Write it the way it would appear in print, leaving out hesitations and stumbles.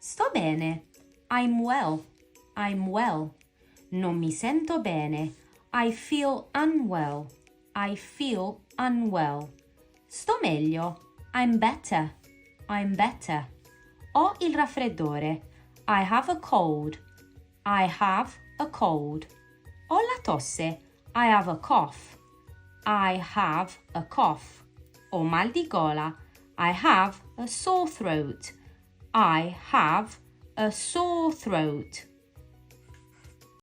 Sto bene. I'm well. I'm well. Non mi sento bene. I feel unwell. I feel unwell. Sto meglio. I'm better. I'm better. Ho il raffreddore. I have a cold. I have a cold. Ho la tosse. I have a cough. I have a cough. Ho mal di gola. I have a sore throat. I have a sore throat.